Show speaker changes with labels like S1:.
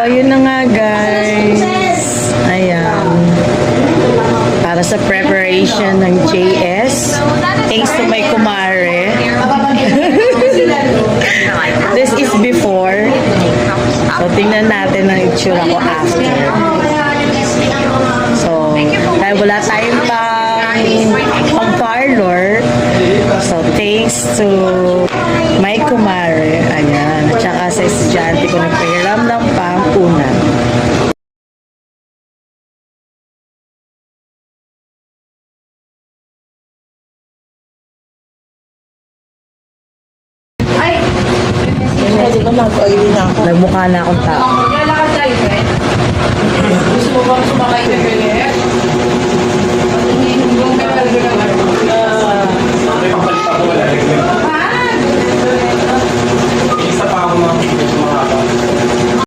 S1: yun na nga guys. Ayan. Para sa preparation ng JS. Thanks to my kumare. This is before. So, tingnan natin ang itsura ko after. So, dahil wala tayong pang parlor. So, thanks to my kumare. Ayan. At saka sa estudyante ko nagpahiram ng pampunan. Nagmukha na akong tao.
S2: Lalakad tayo, friend. Gusto mo bang sumakay ka